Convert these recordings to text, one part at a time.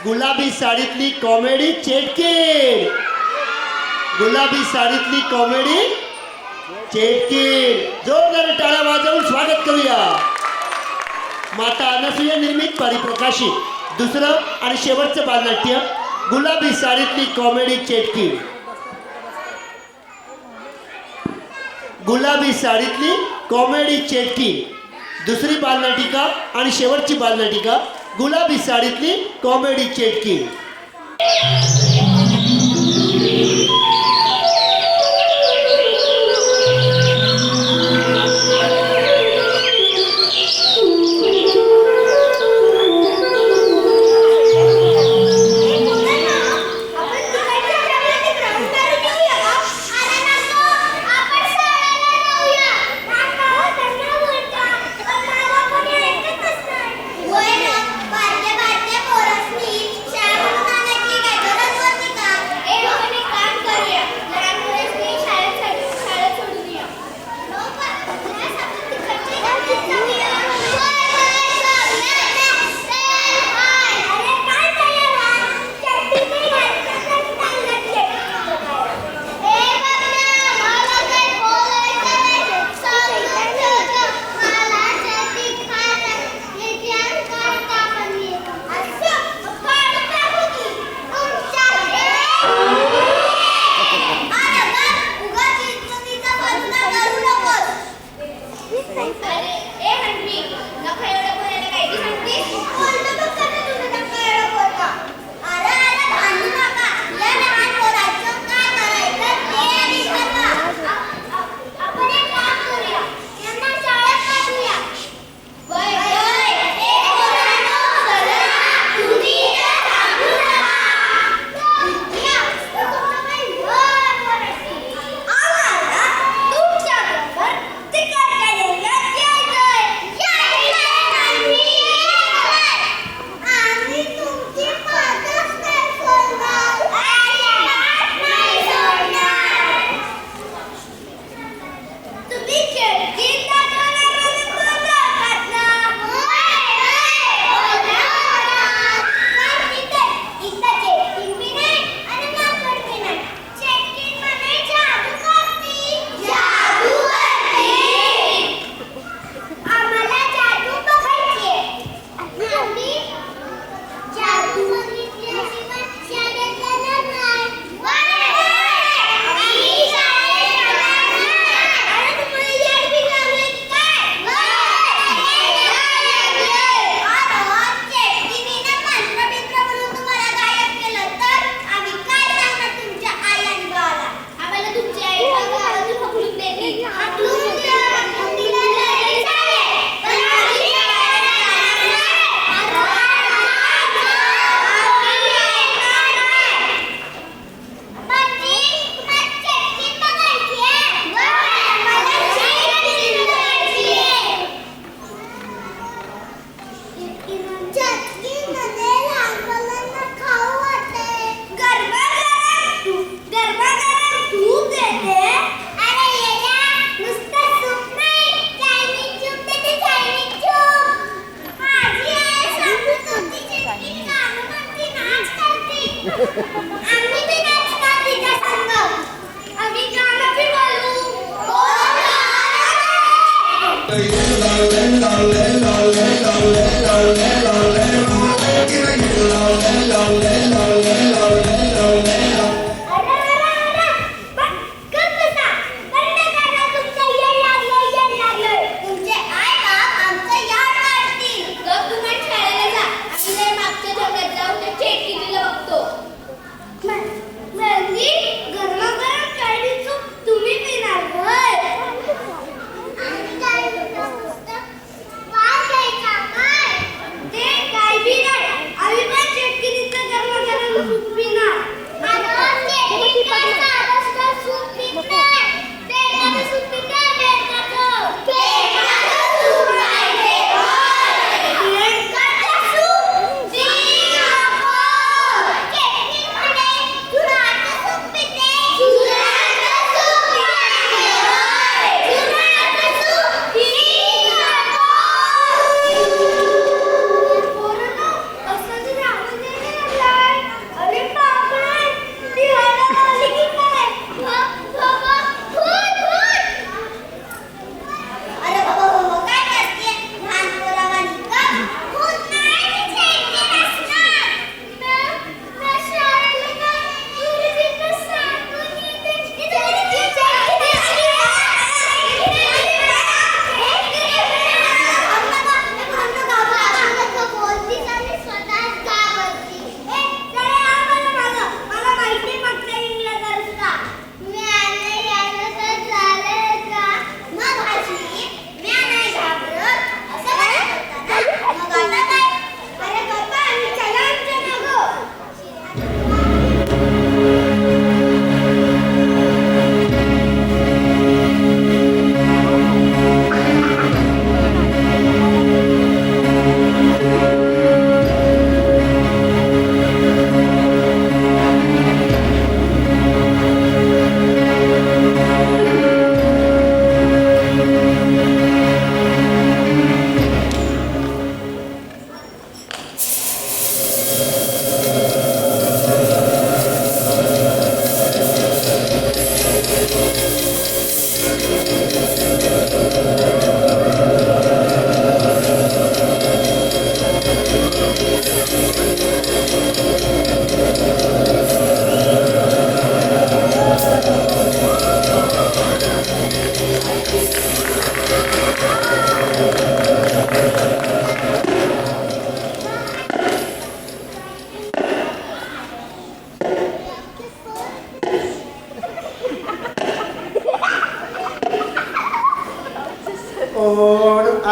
गुलाबी साडीतली कॉमेडी चेटके, गुलाबी साडीतली कॉमेडी चेटके. जोरदार टाळ्या वाजवून स्वागत करूया. माता अनसूया निर्मित परिप्रकाशित दुसरं आणि शेवटचं बालनाट्य गुलाबी साडीतली कॉमेडी चेटकी. गुलाबी साडीतली कॉमेडी चेटकी दुसरी बालनाटिका आणि शेवटची बालनाटिका गुलाबी साडीतली कॉमेडी चेटकी. ते काय बी नाही आम्ही पण चेटकी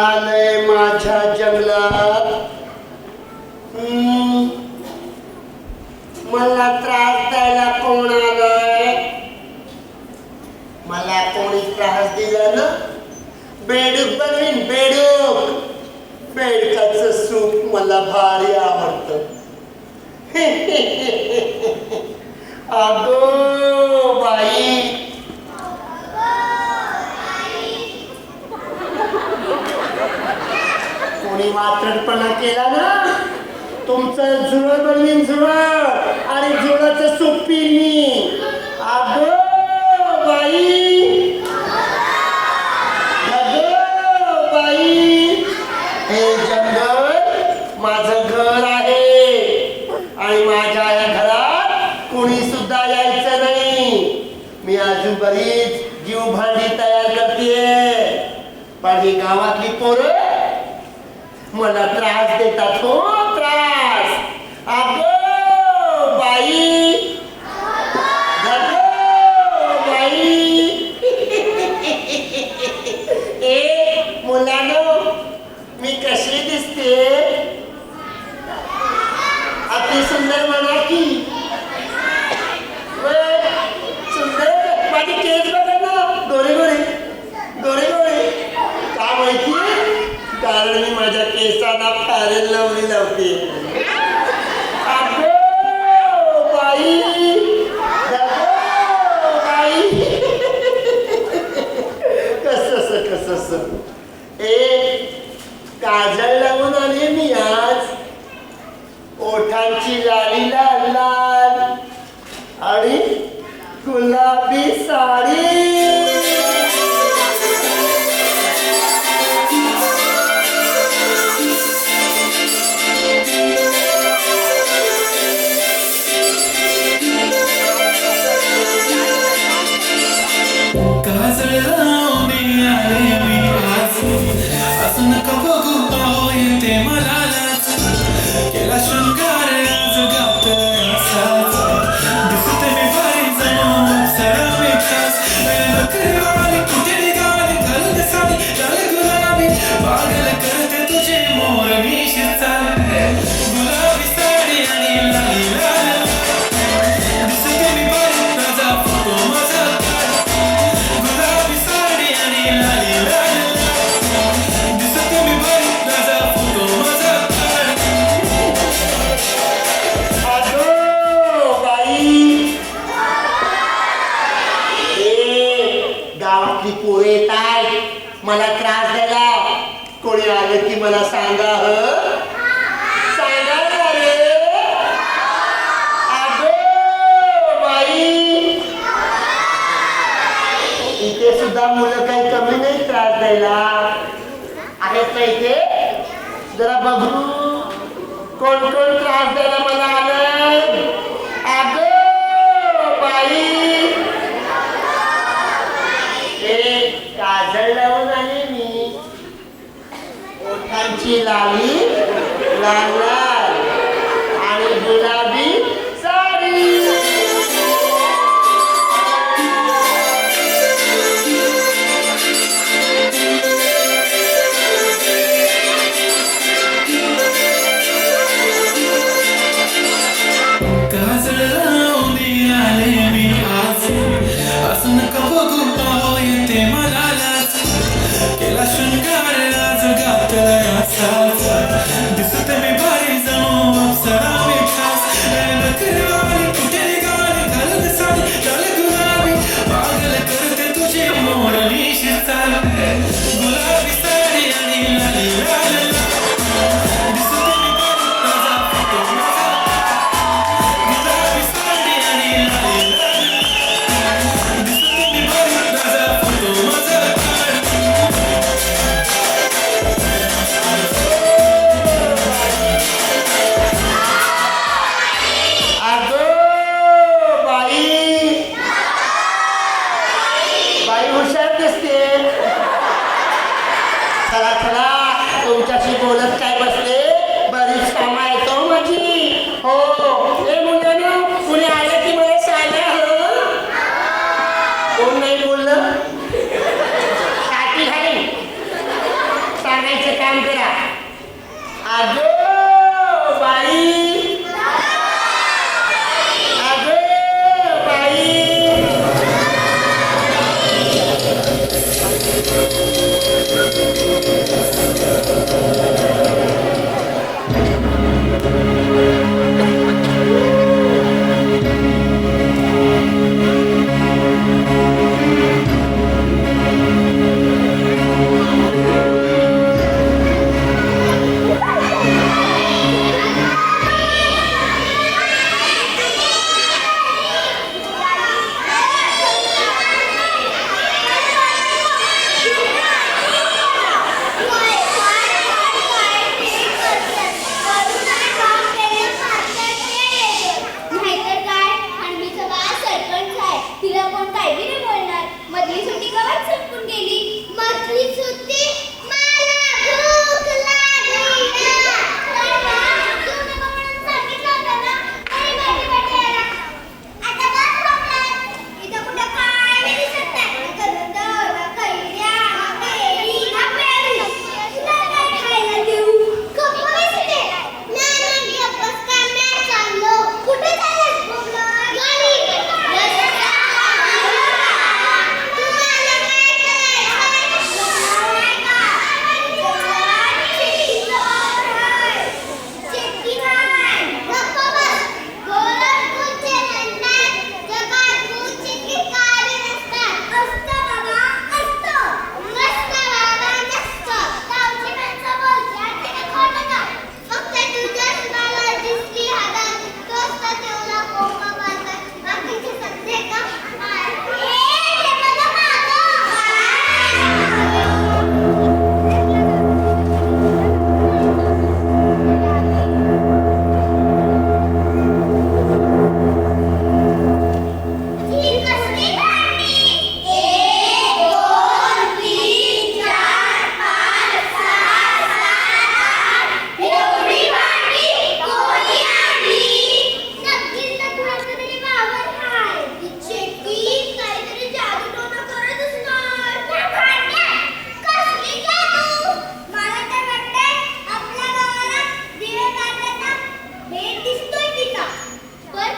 आलंय माझ्या जंगलात. मला त्रास द्यायला कोण आलंय? मला कोणी त्रास दिला ना, बेडूक बनवीन बेडूक. बेडकाचं सूप मला भारी आवडतं. अगो बाई, कोणी वात्रटपणा केला ना, तुमचं जुळं बनवीन जुळं, आणि जुळाचं सूप पिईन मी. अगो बाई, अगो बाई, हे जंगल माझं घर आहे आणि माझ्या या घरात कोणी सुद्धा यायचं नाही. मी अजून बरीच जीव भांडी तयार करतेय, पण ही गावातली पोरं मला त्रास देतात. हो त्रास. अगो बाई, अगो बाई. ए मुलांनो, मी कशी दिसते? अति सुंदर म्हणा की. सुंदर. माझी केस बघा ना, गोरे गोरे गोरे गोरे. का माहिती? कारण मी माझ्या केसांना फॅरेल लावली लावते. अगो बाई, अगो बाई. कसं ए काजळ लावून आले मी आज. ओठांची लाली लाल लाल आणि गुलाबी साडी. मला त्रास द्यायला कोणी आलं की मला सांगा. सांगा रे. अगो बाई, इथे सुद्धा मुलं काही कमी नाही त्रास द्यायला. आहेत ना इथे? जरा बघू कोण कोण त्रास द्यायला मला आलं. अगो बाई, काजळ लावून आले मी. ओठांची लाली लाल लाल आणि गुलाबी साडी. काजळ लावून आले मी आज. असं नका बघू येते मला. केला शृंगार आज घातला असाच. दिसते मी भारी जणू अप्सरा मी खास.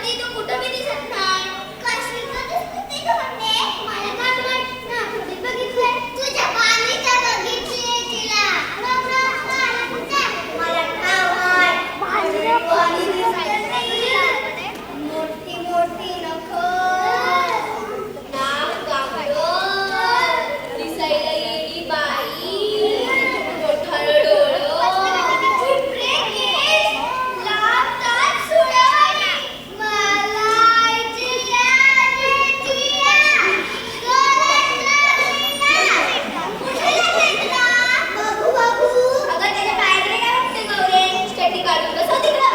ती तू कुठं बी दिसत नाही. कशी का दिसते ती धोंडे? मला काय माहित ना, कधी बघितलंय? तुझ्या मामीच्या बघितलीये तिला. मग मला कुठे? मला ठाव आहे. भाजी दिसत नाही. मोठी मोठी नखं. नाक काकडं. दिसायला येडी बाई. मोठालं डोळं. चिपरे केस. लांब दात सुरवाई. मला आईची याद येते. गळ्यातला वीणा. कुठे घेतला? बघू बघू. अगं त्याच्या पायाकडे काय बघते गौरे? चड्डी काढून बसव तिकडं.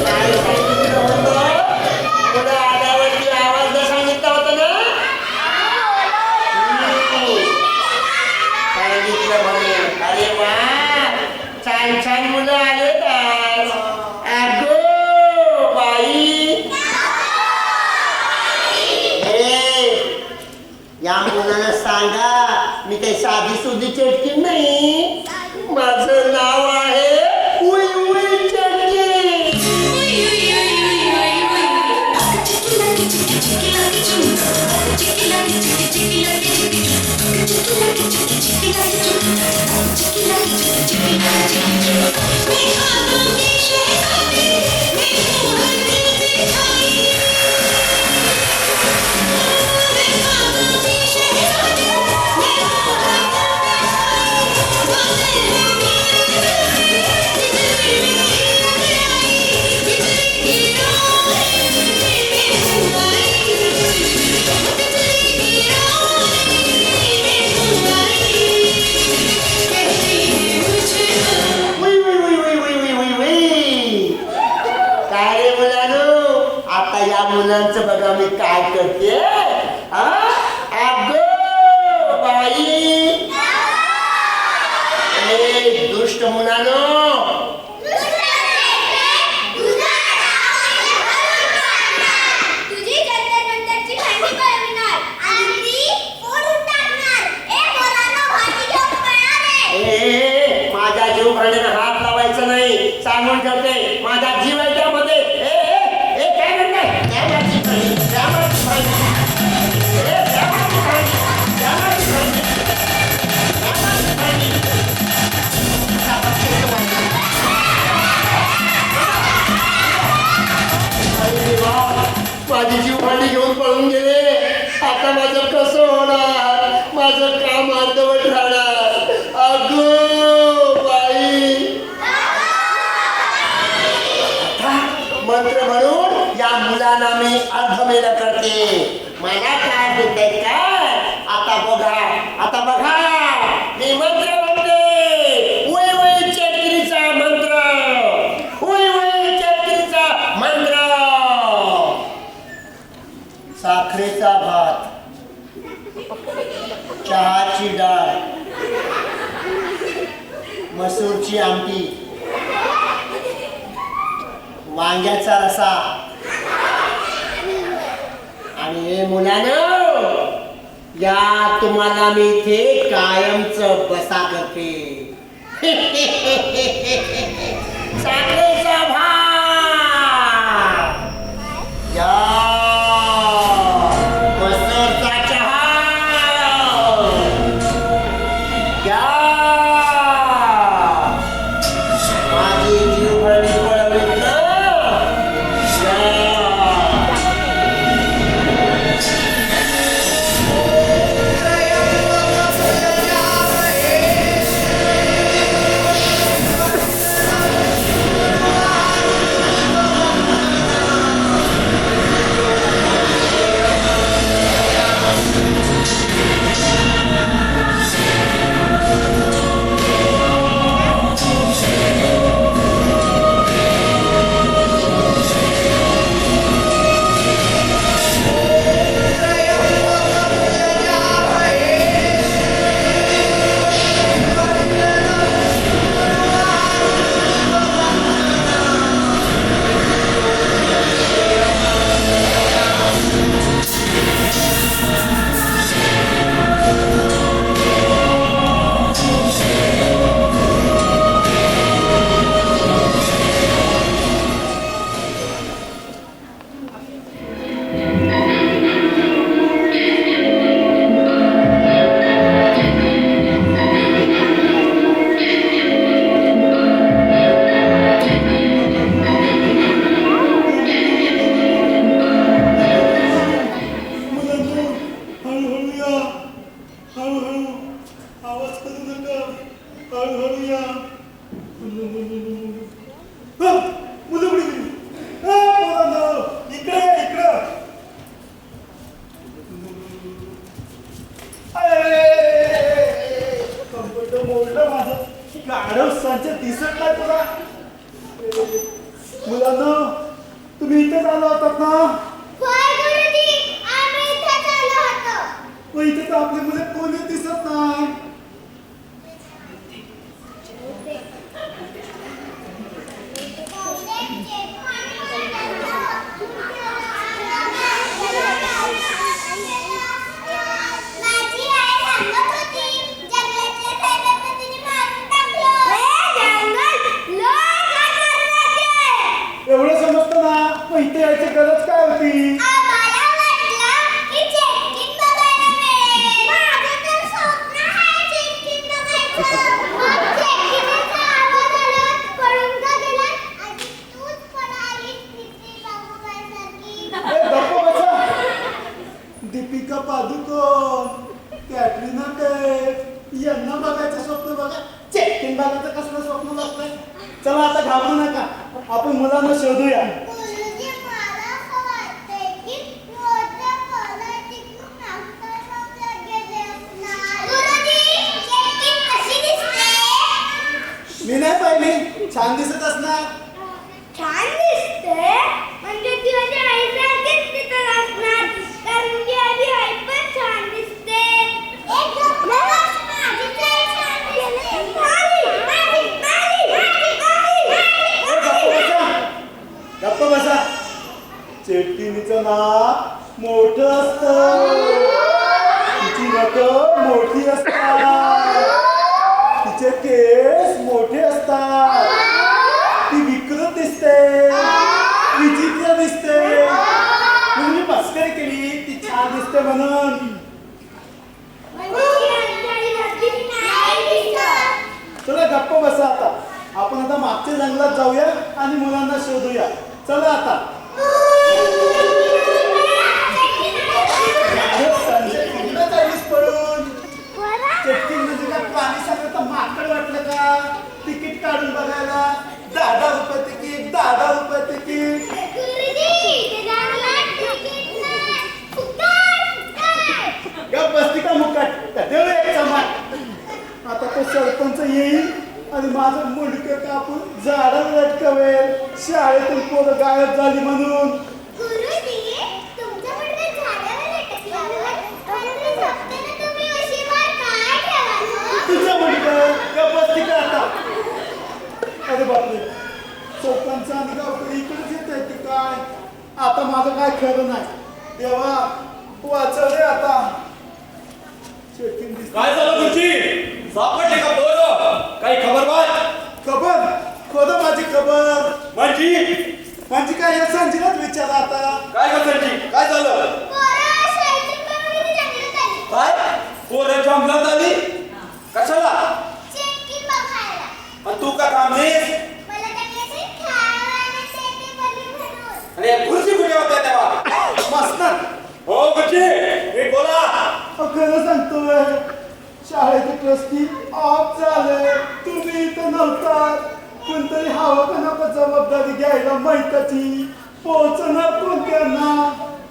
काय सांगितलं होतं? पुढं आल्यावरती आवाज सांगितलं होतं ना? सांगितलं म्हणे. अरे वा, छान छान मुलं आलेत आज. अगो बाई. या मुलाला सांगा मी काही साधी सुधी चटकी नाही. माझं नाव आहे उई उई चटकी. उई उई उई उई उई उई उई उई. काय रे मुलांनो, आता या मुलांचं बघा मी काय करते. अगो बाई. ए दुष्ट मुलांनो, तुझी जंतर मंतरची भांडी पळविणार आणि ती फोडून टाकणार. पोरांनो, भाजी घेऊन पळा रे. ए माझा जीव भांड्याने हात लावायचा नाही सांगून ठेवते. माझा जीव आहे त्यामध्ये. काय करताय? द्या माझी भांडी, द्या माझी भांडी. द्या माझी भांडी, द्या माझी भांडी, द्या माझी भांडी. अरे देवा, माझी जीव भांडी घेऊन पळून गेले. आता माझं कसं होणार? माझं काम अर्धवट राहणार. अगो बाई. आता मंत्र म्हणून या मुलांना मी अर्धमेल करते. मला काय देते काय? आता बघा, आता बघा. मी मंत्र म्हणते. उई उई चटकीचा मंत्र. उई उई चटकीचा मंत्र. साखरेचा भात, चहाची डाळ, मसूरची आमटी, वांग्याचा रसा आणि हे मुलांनो, या तुम्हाला मी इथे कायमच बसा करते. साखरेचा भात या, मसूरचा चहा या. माझी जीवघडी पळवली ना या. मुलं कुठे गेली? मुलांनो, इकडे या, इकडं. कम्प्युटर मोडलं माझं. गाढव संच दिसत नाही तुला. मुलांनो, तुम्ही इथेच आलो होतात ना? होय गुरुजी, आम्ही इथेच आलो होतो. मग इथे तर आपली मुले कोणी दिसत नाही. माझी आई सांगत होती, जंगलातल्या सैन्याचं तिने मारून टाकलं. जंगल लय खतरनाक आहे. एवढं समजतं ना, मग इथे यायची गरज काय होती? आम्हाला वाटलं की चेक-इन बघायला मिळेल. माझं तर स्वप्न आहे चेक-इन बघायचं. मग चेक-इनचा आवाज आला, पळून का गेलात? आधी तूच पळालीस तिथे बाबूबाईसारखी. गप्प बसा. दीपिका पादुकोण, कॅटरीना कैफ यांना बघायचं स्वप्न बघा. चेक-इन बघायचं कसलं स्वप्न बघताय? चला आता घाबरू नका, आपण मुलांना शोधूया. गुरुजी, मला असं वाटतंय की रोजच्या पॉलिटिक्स नागपूरला गेले असणार. गुरुजी, चेक-इन कशी दिसते? मी नाही पाहिली, छान दिसत असणार. छान दिसते म्हणजे ती माझ्या आईसारखीच दिसत असणार, कारण की माझी आई पण छान दिसते. एक माझीच आई छान दिसते. गप्प बसा. चेटकिनीचं नाक मोठं असतं, तिची नखं मोठी असतात, तिचे केस मोठे असतात, ती विकृत दिसते, विचित्र दिसते. म्हणून मी मस्करी केली, ती छान दिसते म्हणून. चला गप्प बसा आता. आपण आता मागच्या जंगलात जाऊया आणि मुलांना शोधूया. चला आता. संजय कुठलं चालीस पळून? चटकी म्हणजे काय प्राणी सगळं तर माकड वाटलं का? तिकीट काढून बघायला 10 रुपये तिकीट, 10 रुपये तिकीट. गप बसती का मुकाट? देऊ एक चमाट. आता तो सरपंच येईल आणि माझं मुंडकं कापून झाडाला लटकवेल, शाळेतून पोरं गायब झाली म्हणून. गुरुजी, तुमच्या मुलगा झाडावर लटकल्यावर रात्री झोपताना तुम्ही उशीवर काय ठेवाल? तुझं मुंडकं गप बसती का आता? अरे बापरे, सरपंच आणि गावकडे इकडेच येत आहे की काय? आता माझं काय खरं नाही. देवा वाचव रे आता. चेकिंग दिसते. काय झालं तुझी? सापडले का पोरं? काही खबर बात? खबर खोदं माझी खबर. माझी काय या संजीलाच विचारा आता. काय गजांची? काय झालं? पोरं शाळेतून पळून इथे जंगलात आली. काय? पोरं जंगलात आली? कशाला? चेक-इन बघायला. आणि तू का थांबलीस? मला त्यांनी असे खायला शेती बनली म्हणून. आणि या खुर्ची कुठे होत्या तेव्हा? मास्तर हो खुर्ची, नीट बोला. खरं सांगतोय, शाळेचे ट्रस्टी ऑफ झाले. तुम्ही इथं नव्हतात. कोणतरी हवं का नको जबाबदारी घ्यायला माहिताची. पोहोचणार कोणत्यांना?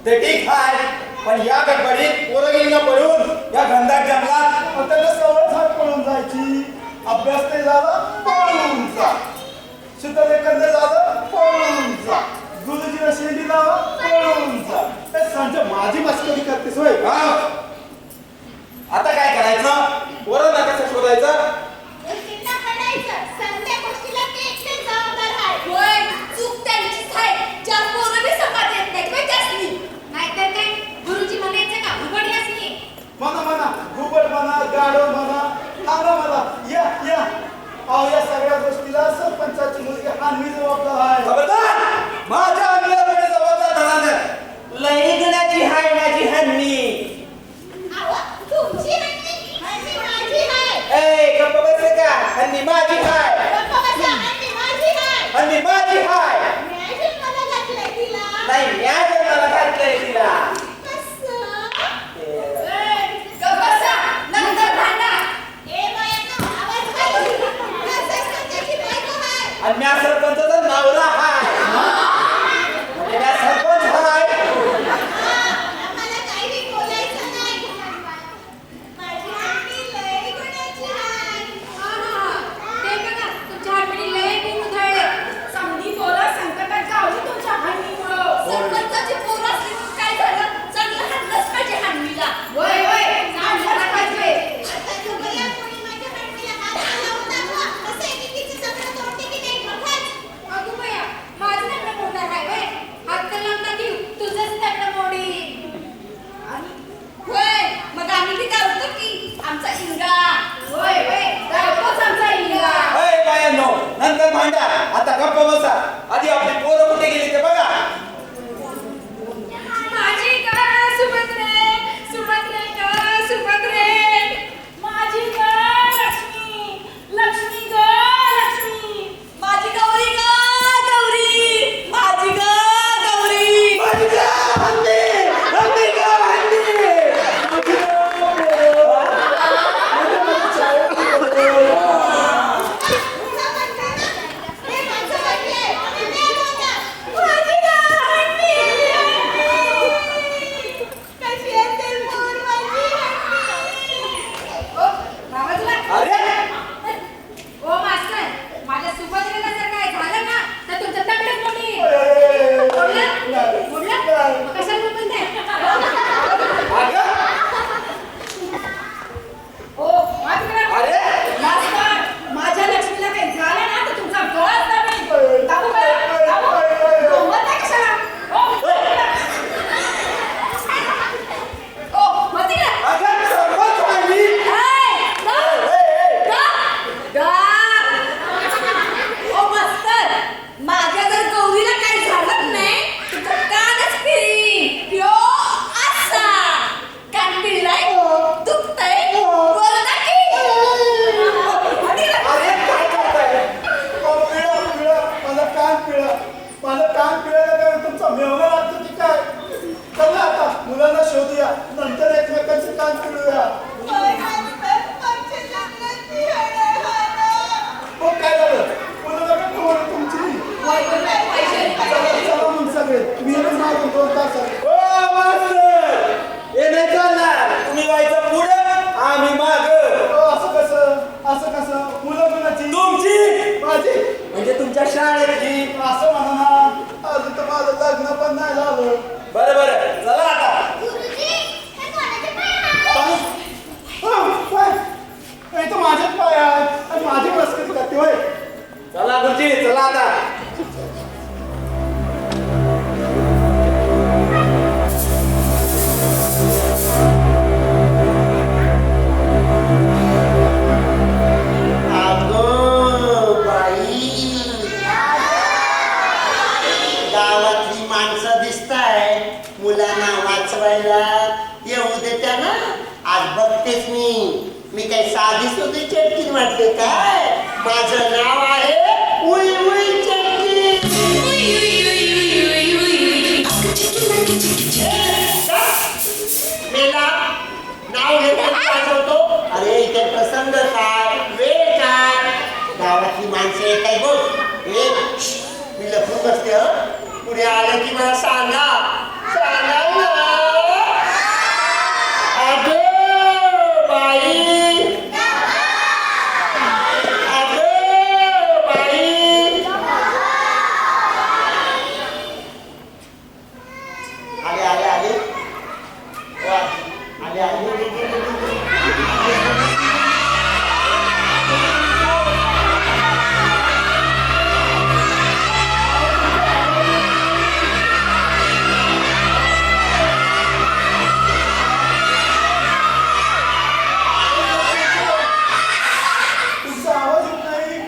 ते ठीक आहे, पण या गडबडीत पोरं गेली ना पळून या घनदाट जंगलात. मग त्याला सवय झाड पळून जायची. अभ्यास नाही झाला पळून जा. शुद्धलेखन नाही झालं पळून जा. गुरुजीला शेंडी लावा पळून जा. ए संजय, माझी मस्करी करतेस होय? हा? आता काय करायचं? पोरांना कसं शोधायचं? गोष्टींना म्हणायचं, समजा गोष्टीला ते एकटेच जबाबदार आहे. होय, चूक त्यांचीच आहे. ज्या पोरं बी संपाद येत नाहीत, मग त्यासनी. नाहीतर काय, गुरुजी म्हणायचं का, उघड यासनी. म्हणा घुबड म्हणा, गाढव म्हणा, सांगा मला. या या. अहो, या सगळ्या गोष्टीला सरपंचाची मुलगी हानवी जबाबदार आहे. खबरदार! माझ्या अंगणामध्ये जबाबदार धरायचं. लई गुणाची हाय माझी हन्नी. अहो, तुमची हंडी, हंडी माझी आहे. ए गप्प बसले का? हन्नी माझी हाय. गप्पा बसा, हंडी माझी आहे. हन्नी माझी हाय. मी अशी मला घातलंय तिला. नाही या जन्माला घातलंय तिला. कसं? गप्प बसा, नंतर भांडा. ए बायांनो, आवाज काय? असं संजयची बायको आणि म्या सरपंचाचा नवरा हाय म्हणजे म्या सरपंच हाय. मला काही बी बोलायचं नाही. माझी आम्ही लय गुणाची आहे. ते बघा तुमच्या हातणी लय गुण उधळले. समधी पोरं संकटात गावली तुमच्या हाणीमुळं. सरपंचाची पोरं असली म्हणून काय झालं? चांगलं हाणलंच पाहिजे हाणीला. होय होय हाणलंच पाहिजे. आता तुम्हाला कोणी माझ्या हाडीला हात लावून दाखवा. कसं एकेकीचं सगळं तोडते की नाही बघाच. अगं बया, माझं लग्न मोडणार आहे व्हय. हात तर लावता की तुझंच लग्न मोडी. होय मग आम्ही बी गावतो की आमचा इंगा. होय होय गावतोच आमचा इंगा. अय बायांनो, नंतर भांडा, आता गप्प बसा. आधी आपली पोरं कुठे गेली ते बघा. माझी गा सुभद्रे, सुभद्रे गा सुभद्रे. माझी गा लक्ष्मी, लक्ष्मी गा लक्ष्मी. माझी गौरी गा गौरी, माझी गा गौरी. हे माझं वाटलंय. हे बघा. माझी गा हंडी. कशी असेल मोर माझी हंडी. ओ बाबाजूला. अरे ओ मास्तर, माझ्या सुभद्रेला जर काय झालं ना तर तुमचं तकडच मोडीन. मोडलं? मोडलं? मग कशाला बोलताय? अगं, ओ मास्तर, अरे मास्तर, माझ्या लक्ष्मीला काही झालं ना तर तुमचा गळाच दाबेन. दाबू का? दाबू? गंमत आहे कशाला? ओ, ओ, होती का? अगं, सरपंच आहे मी. ए, दाब. दाब. दाब. ओ मास्तर, माझ्या जर गौरीला काही झालं नाही तुमचं कानच फिरीन. यो असा. कान पिळलाय? दुखतंय? बोलता की? होती का? अरे काय करताय? माझा कान पिळा. माझं कान पिळायला काय तुमचा मेवणा लागतो की काय? चला आता मुलांना शोधूया, नंतर एकमेकांचे कान पिळूया. होय मास्तर, आमच्या लग्नाची हळद झालं. मग काय झालं? मुलं नका करू तुमची. होय, होय, होय, पैसे. चला चला मग सगळे, मी येतो मागून 2 तासात. ओ मास्तर, हे नाही चालणार. तुम्ही व्हायचं पुढं, आम्ही मागं. असं कसं मुलं मुलाची तुमची माझी म्हणजे तुमच्या शाळेची. असं म्हणा ना, अजून तर माझं लग्न पण नाही झालं. बरं बरं, चला आता. गुरुजी, हे कोणाचे पाय आहेत? काय इथं माझेच पाय आहेत आणि माझी मस्करी करते होय. चला गुरुजी, चला आता. अगं बाई, गावातली माणसं दिसताय मुलांना वाचवायला. येऊ दे त्यांना. आज बघतेच मी काही साधी सुधी चटकीन वाटते काय? माझं नाव आहे उई उई चटकी. मेला नाव घेताना वाजवतो. अरे इथे प्रसंग काय, वेळ काय, गावातली माणसं येत आहे बघ. मी लपून बसते. पुढे आलं की मला सांगा सांगा ना. अगं बाई, अगं बाई. आले आले आले वा, आले आले. तुमचा आवाज येत नाही.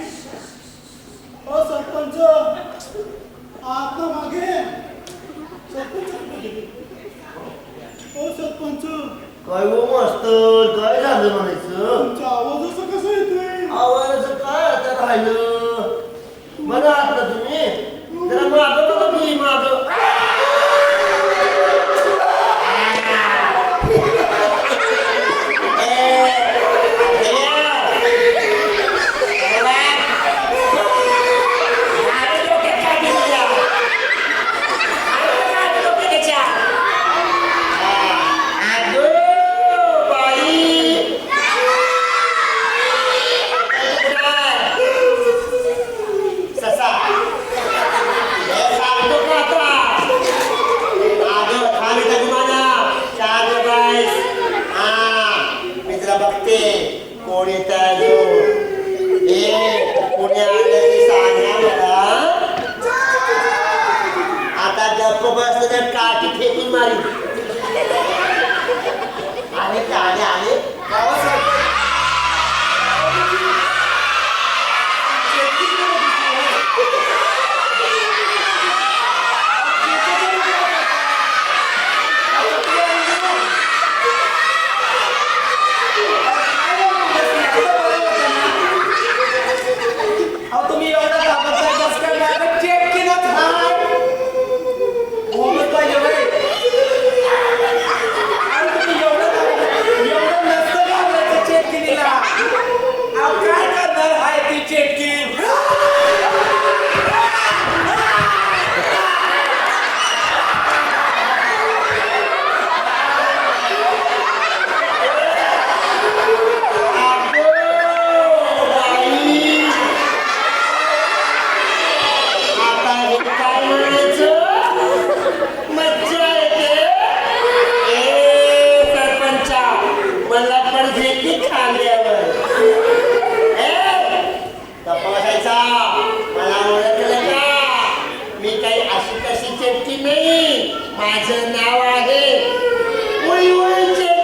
ओ सरपंच, आत ना मागे. सरपंच कुठे गेले? ओ सरपंच, काय हो मास्तर, काय झालं म्हणायचं? तुमचा आवाज असं कसं येतोय? आवाजाचं काय आता राहिलं? बरं आहात ना तुम्ही? जरा मागं बघा मी मागं. तर काठी फेकून मारी. आले अहो तुम्ही एवढा घाबरताय कसं काय direct check केलं काय? बोलत पाहिजे बरे. अहो तुम्ही एवढं नसतं घाबरायचं चेटकिनीला. अहो काय करणार आहे ती चेटकीन? आता हे काय म्हणायचं? मज्जा येते. ए सरपंचा, मला पडते की खांद्यावर. गप्पा बसायचा. मला ओळखलं का? मी काही अशी कशी चेटकी नाही. माझं नाव आहे उई उई चेटकी.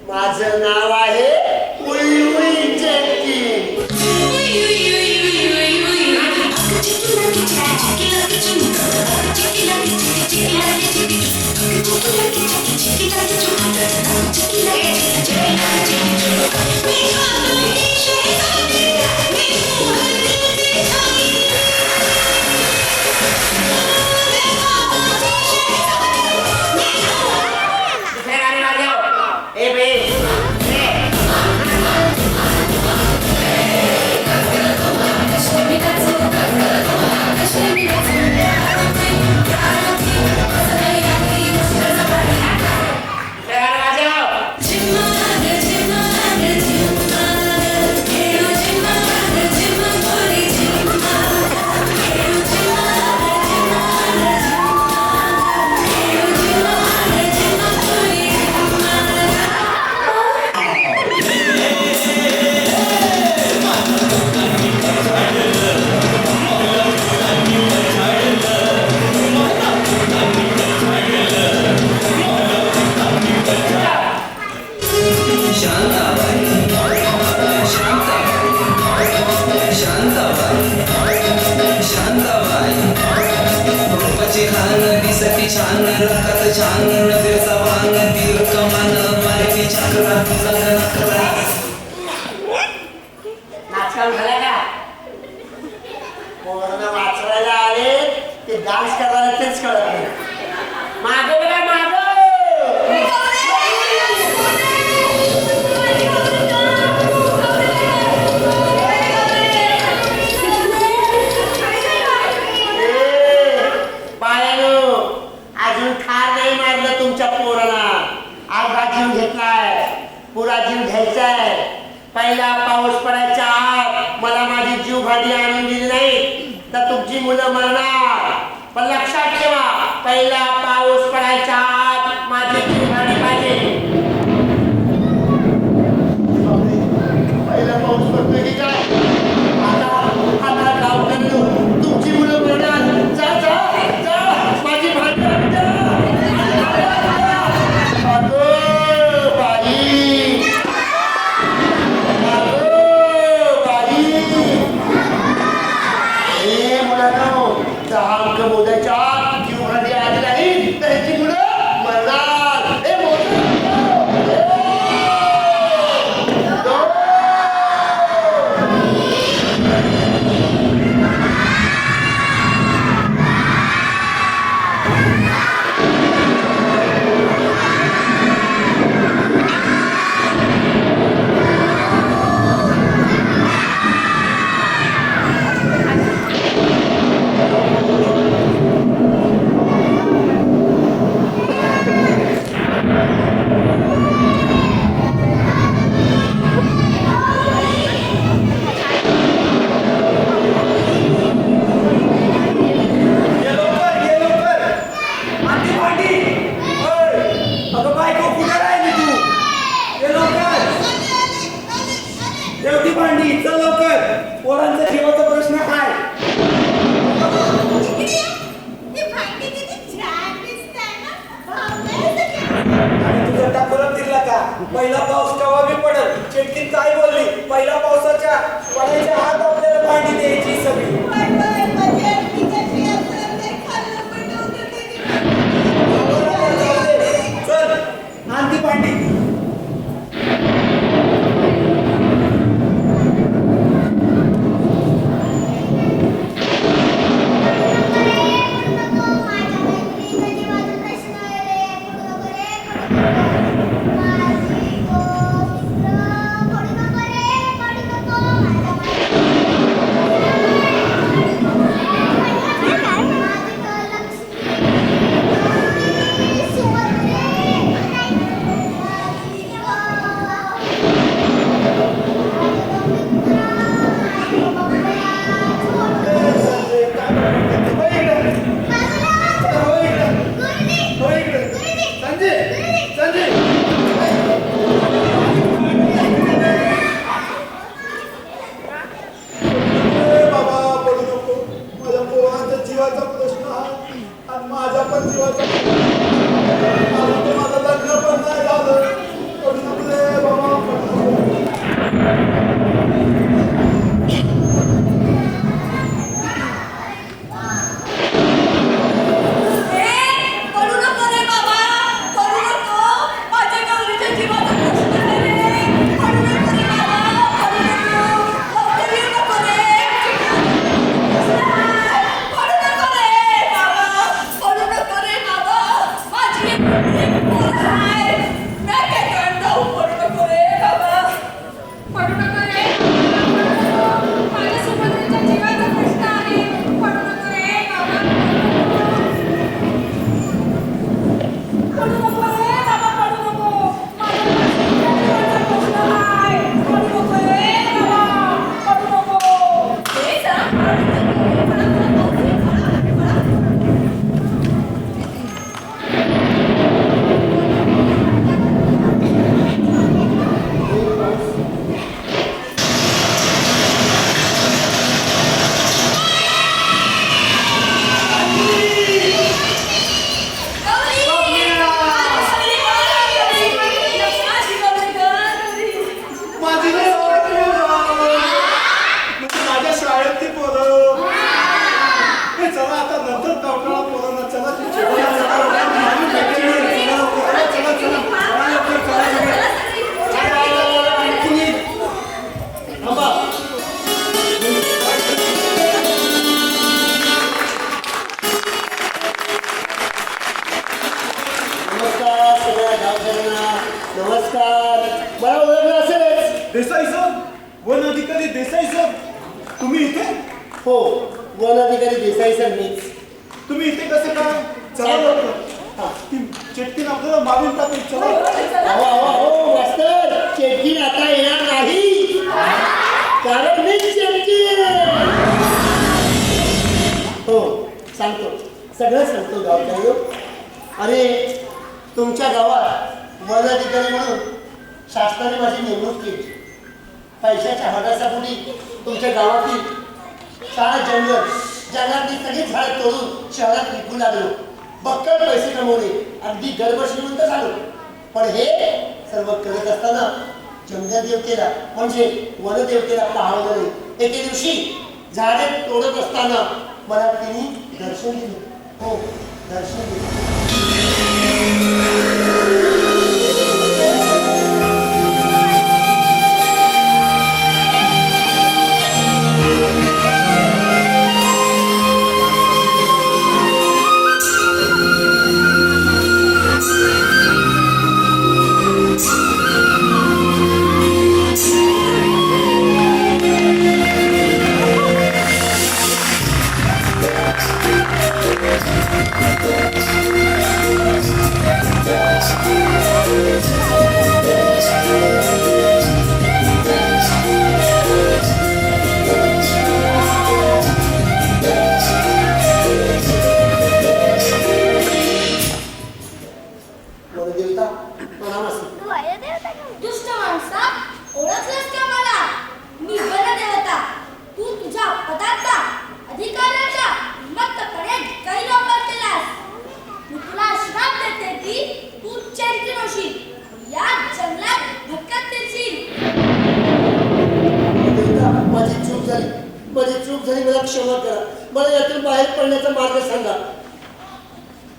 माझं नाव आहे उई उई चेटकी. छान रंगात छान नजरेचा वाण तीर कमान मारती चक्रा तुझा नखरा. नाचकाम झाला का? पोरांना वाचवायला आले ते डान्स करायला तेच कळत नाही. मागं बघा मागं. अजून खार नाही मारलं तुमच्या पोराला. अर्धा जीव घेतलाय, पुरा जीव घ्यायचाय. पहिला पाऊस पडायच्या आत मला माझी जीव भांडी आणून दिली नाही तर तुमची मुलं मरणार. पण लक्षात ठेवा, पहिला पाऊस पडायच्या आत माझी जीव भांडी पाहिजे. पहिला पाऊस पडतोय की काय? आता गाव करतो तुमची मुलं मरणार. जा जा जा, माझी भांडी आणून द्या. मोदाच्या जीव भांडी आली नाही तर ह्याची मुलं देसाई सर, वन अधिकारी देसाई सर, तुम्ही इथे? हो, वन अधिकारी देसाई सर मीच. तुम्ही इथे कसे काय? चला लवकर. हा, ती चेटकीन आपल्याला मारून टाकेल. चला. अहो मास्तर, चेटकीन आता येणार नाही, कारण मी चेटकीन. हो, सांगतो, सगळं सांगतो गावकरी. अरे, तुमच्या गावात वन अधिकारी म्हणून शासनाने माझी नेमणूक केली. पैशाच्या हडासापोटी तुमच्या गावातील शाळा जंगलातली सगळी झाडं तोडून शहरात विकू लागलो. बक्कळ पैसे कमवले, अगदी गर्भ श्रीमंत झालो. पण हे सर्व करत असताना जंगलदेवतेला म्हणजे वनदेवतेला पाहवलं नाही. एके दिवशी झाडे तोडत असताना मला तिने दर्शन दिलं. हो, दर्शन दिलं. वनदेवता प्रणाम असो. दुष्ट माणसा, ओळखलंस का मला? मी वनदेवता. तू तुझ्या पदाचा, अधिकाराचा हिंमतपणे गैरवापर केलास. मी तुला श्राप देते की तू चेटकीन होशील, या जंगलात भटकत फिरशील. वनदेवता, माझी चूक झाली, मला क्षमा करा. मला यातून बाहेर पडण्याचा मार्ग सांगा.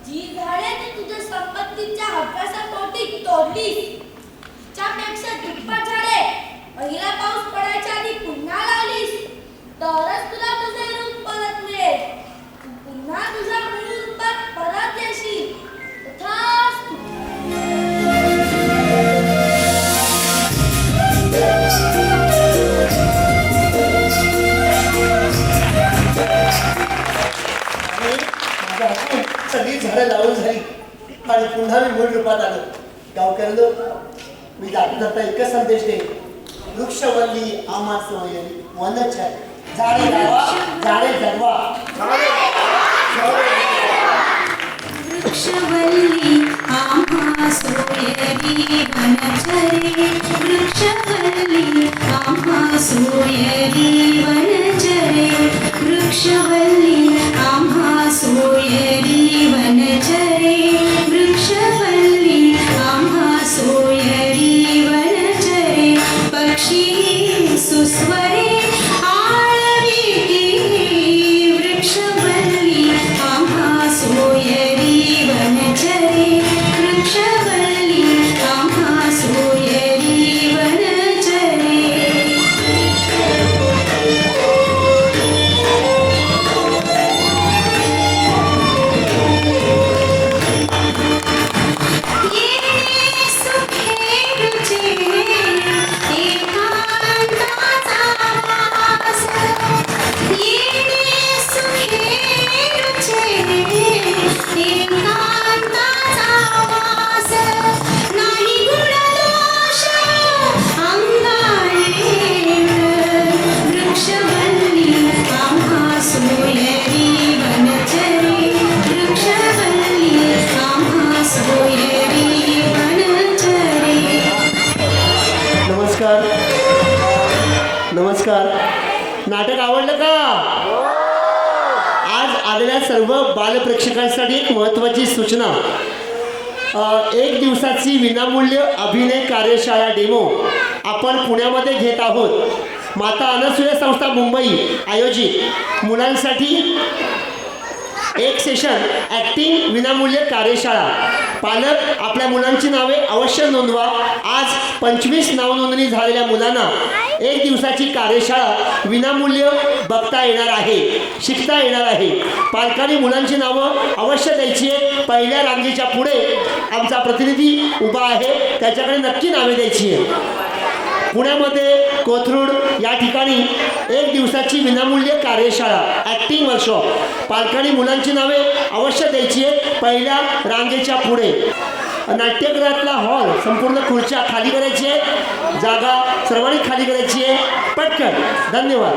जी झाडे तू तुझ्या संपत्तीच्या अभ्यासापोटी तोडलीस, त्यापेक्षा दुप्पट झाडे पहिला पाऊस पडायच्या आधी पुन्हा लावलीस, तरच तुला तुझे रूप परत मिळेल. तू पुन्हा तुझ्या मूळ रूपात परत येशील. तथास्तु. माझ्या हातून सगळी झाडं लावून झाली आणि पुन्हा मी मूळ रूपात आलो. गावकऱ्यांनो, मी जाता एकच संदेश दे. वृक्षवल्ली आम्हा सोयरी वनचर. झाडे लावा, झाडे जगवा. वृक्षवल्ली आम्हा सोयरी वनचरे. वृक्षवल्ली आम्हा सोयरी वनचरे. वृक्षवल्ली आम्हा सोयरी वनचरे. वृक्षवल्ली आम्हा सोयरी वनचरे. पक्षी सुस्वरे आळविती. वृक्षवल्ली आम्हा सोयरी वनचरे. वृक्षवल्ली आम्हा सोयरी वनचरे. नमस्कार. नाटक आवडलं का? आज आलेल्या सर्व बालप्रेक्षकांसाठी एक महत्त्वाची सूचना. 1 दिवसाची विनामूल्य अभिनय कार्यशाळा डेमो आपण पुण्यामध्ये घेत आहोत. माता अनसूया संस्था मुंबई आयोजित मुलांसाठी एक सेशन ॲक्टिंग विनामूल्य कार्यशाळा. पालक आपल्या मुलांची नावे अवश्य नोंदवा. आज 25 नावनोंदणी झालेल्या मुलांना 1 दिवसाची कार्यशाळा विनामूल्य बघता येणार आहे, शिकता येणार आहे. पालकांनी मुलांची नावं अवश्य द्यायची आहे. पहिल्या रांगेच्या पुढे आमचा प्रतिनिधी उभा आहे, त्याच्याकडे नक्की नावे द्यायची आहे. पुण्यामध्ये कोथरूड या ठिकाणी 1 दिवसाची विनामूल्य कार्यशाळा ॲक्टिंग वर्कशॉप. पालकांनी मुलांची नावे अवश्य द्यायची आहेत पहिल्या रांगेच्या पुढे. नाट्यगृहातला हॉल संपूर्ण खुर्च्या खाली करायची आहे. जागा सर्वांनी खाली करायची आहे. पटकन. धन्यवाद.